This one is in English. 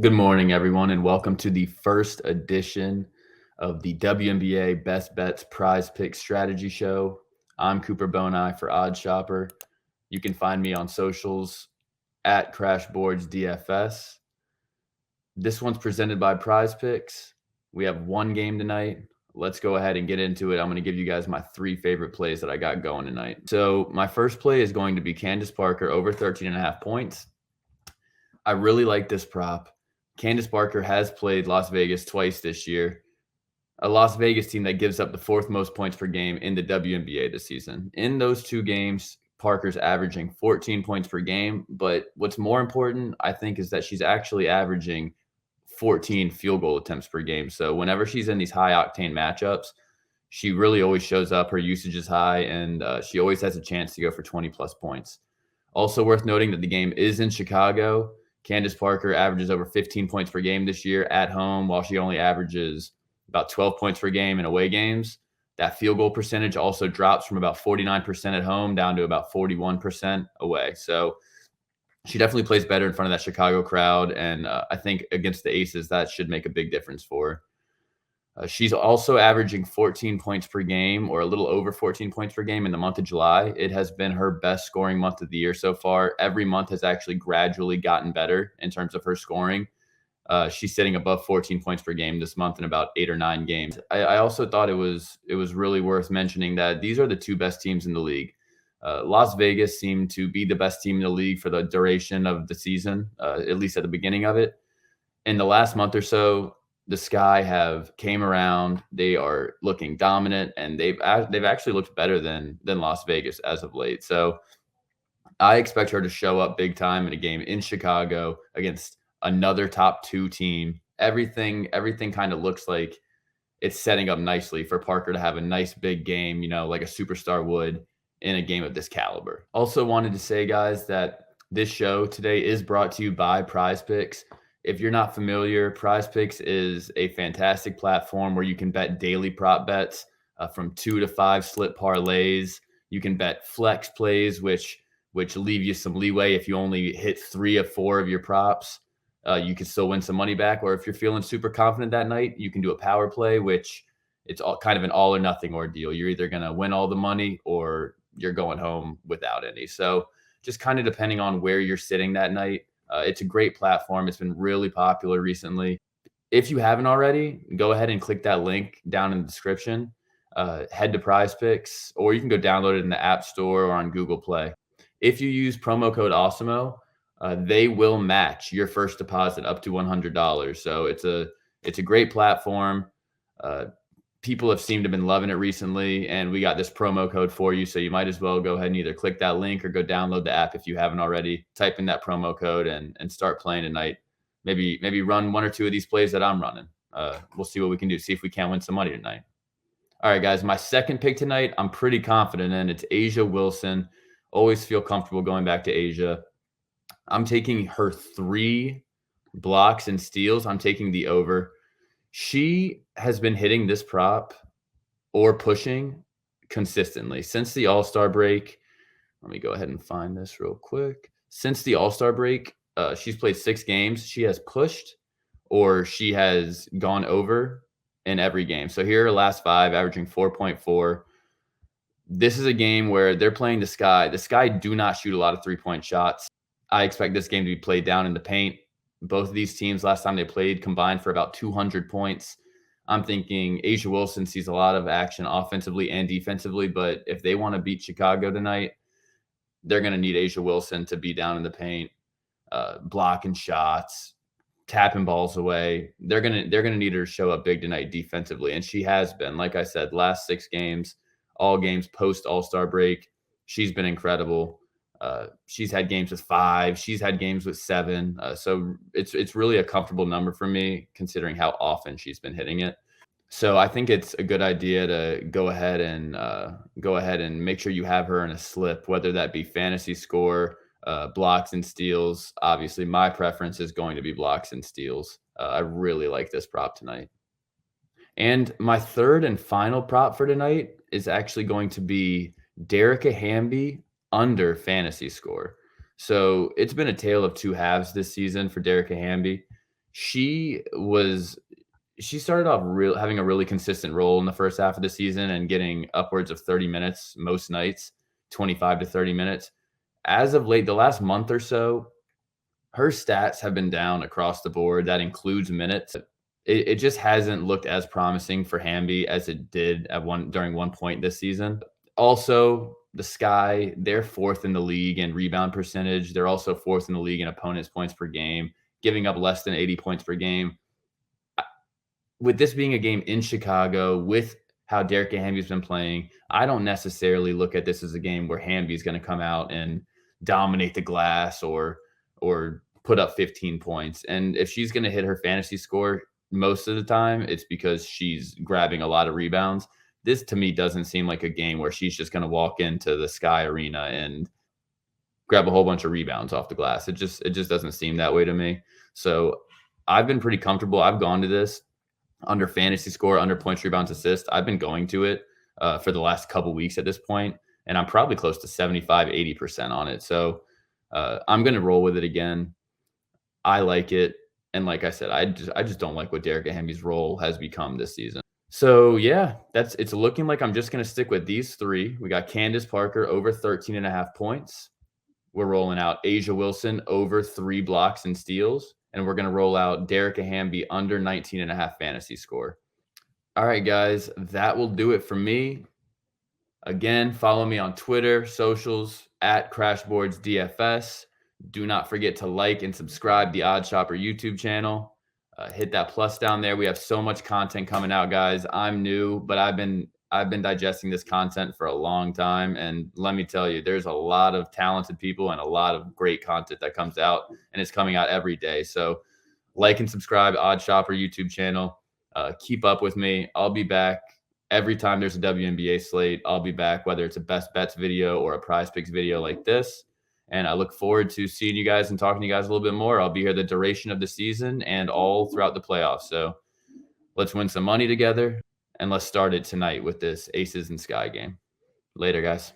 Good morning, everyone, and welcome to the first edition of the WNBA Best Bets Prize Picks Strategy Show. I'm Cooper Bonai for OddsShopper. You can find me on socials at CrashBoardsDFS. This one's presented by Prize Picks. We have one game tonight. Let's go ahead and get into it. I'm going to give you guys my three favorite plays that I got going tonight. So my first play is going to be Candace Parker over 13.5 points. I really like this prop. Candace Parker has played Las Vegas twice this year, a Las Vegas team that gives up the fourth most points per game in the WNBA this season. In those two games, Parker's averaging 14 points per game. But what's more important, I think, is that she's actually averaging 14 field goal attempts per game. So whenever she's in these high octane matchups, she really always shows up. Her usage is high, and she always has a chance to go for 20 plus points. Also worth noting that the game is in Chicago. Candace Parker averages over 15 points per game this year at home, while she only averages about 12 points per game in away games. That field goal percentage also drops from about 49% at home down to about 41% away. So she definitely plays better in front of that Chicago crowd. And I think against the Aces, that should make a big difference for her. She's also averaging 14 points per game, or a little over 14 points per game in the month of July. It has been her best scoring month of the year so far. Every month has actually gradually gotten better in terms of her scoring. She's sitting above 14 points per game this month in about 8 or 9 games. I also thought it was really worth mentioning that these are the two best teams in the league. Las Vegas seemed to be the best team in the league for the duration of the season, at least at the beginning of it. In the last month or so, the Sky have came around. They are looking dominant, and they've actually looked better than Las Vegas as of late. So I expect her to show up big time in a game in Chicago against another top 2 team. Everything kind of looks like it's setting up nicely for Parker to have a nice big game, like a superstar would in a game of this caliber. Also wanted to say, guys, that this show today is brought to you by Prize Picks. If you're not familiar, Prize Picks is a fantastic platform where you can bet daily prop bets from 2 to 5 slip parlays. You can bet flex plays, which leave you some leeway. If you only hit 3 of 4 of your props, you can still win some money back. Or if you're feeling super confident that night, you can do a power play, which it's all kind of an all or nothing ordeal. You're either going to win all the money or you're going home without any. So just kind of depending on where you're sitting that night. It's a great platform. It's been really popular recently. If you haven't already, go ahead and click that link down in the description. Head to Prize Picks, or you can go download it in the App Store or on Google Play. If you use promo code AWESEMO, they will match your first deposit up to $100. So it's a great platform. People have seemed to have been loving it recently, and we got this promo code for you. So you might as well go ahead and either click that link or go download the app if you haven't already. Type in that promo code and start playing tonight. Maybe run 1 or 2 of these plays that I'm running. We'll see what we can do. See if we can win some money tonight. All right, guys, my second pick tonight, I'm pretty confident in. It's A'ja Wilson. Always feel comfortable going back to A'ja. I'm taking her 3 blocks and steals. I'm taking the over. She has been hitting this prop or pushing consistently since the All-Star break. Let me go ahead and find this real quick. Since the All-Star break, she's played 6 games. She has pushed or she has gone over in every game. So here are her last 5, averaging 4.4. This is a game where they're playing the Sky. The Sky do not shoot a lot of 3-point shots. I expect this game to be played down in the paint. Both of these teams, last time they played, combined for about 200 points. I'm thinking A'ja Wilson sees a lot of action offensively and defensively, but if they want to beat Chicago tonight, they're going to need A'ja Wilson to be down in the paint, blocking shots, tapping balls away. They're going to need her to show up big tonight defensively, and she has been. Like I said, last 6 games, all games post All-Star break, she's been incredible. She's had games with 5. She's had games with 7. So it's really a comfortable number for me, considering how often she's been hitting it. So I think it's a good idea to go ahead and make sure you have her in a slip, whether that be fantasy score, blocks and steals. Obviously, my preference is going to be blocks and steals. I really like this prop tonight. And my third and final prop for tonight is actually going to be Dearica Hamby under fantasy score. So it's been a tale of 2 halves this season for Dearica Hamby. She started off having a really consistent role in the first half of the season and getting upwards of 30 minutes most nights, 25 to 30 minutes. As of late, the last month or so, her stats have been down across the board. That includes minutes. It just hasn't looked as promising for Hamby as it did during one point this season. Also, the Sky, they're fourth in the league in rebound percentage. They're also fourth in the league in opponents' points per game, giving up less than 80 points per game. With this being a game in Chicago, with how Dearica Hamby's been playing, I don't necessarily look at this as a game where Hamby's going to come out and dominate the glass or put up 15 points. And if she's going to hit her fantasy score most of the time, it's because she's grabbing a lot of rebounds. This to me doesn't seem like a game where she's just going to walk into the Sky Arena and grab a whole bunch of rebounds off the glass. It just doesn't seem that way to me. So I've been pretty comfortable. I've gone to this under fantasy score, under points, rebounds, assists. I've been going to it for the last couple weeks at this point, and I'm probably close to 75, 80% on it. So I'm going to roll with it again. I like it. And like I said, I just don't like what Dearica Hamby's role has become this season. So yeah, it's looking like I'm just going to stick with these three. We got Candace Parker over 13.5 points. We're rolling out A'ja Wilson over 3 blocks and steals. And we're going to roll out Dearica Hamby under 19.5 fantasy score. All right, guys, that will do it for me. Again, follow me on Twitter, socials, at CrashboardsDFS. Do not forget to like and subscribe the OddsShopper YouTube channel. Hit that plus down there. We have so much content coming out, guys. I'm new, but I've been digesting this content for a long time. And let me tell you, there's a lot of talented people and a lot of great content that comes out, and it's coming out every day. So like and subscribe, OddsShopper YouTube channel. Keep up with me. I'll be back every time there's a WNBA slate. I'll be back, whether it's a best bets video or a prize picks video like this. And I look forward to seeing you guys and talking to you guys a little bit more. I'll be here the duration of the season and all throughout the playoffs. So let's win some money together, and let's start it tonight with this Aces and Sky game. Later, guys.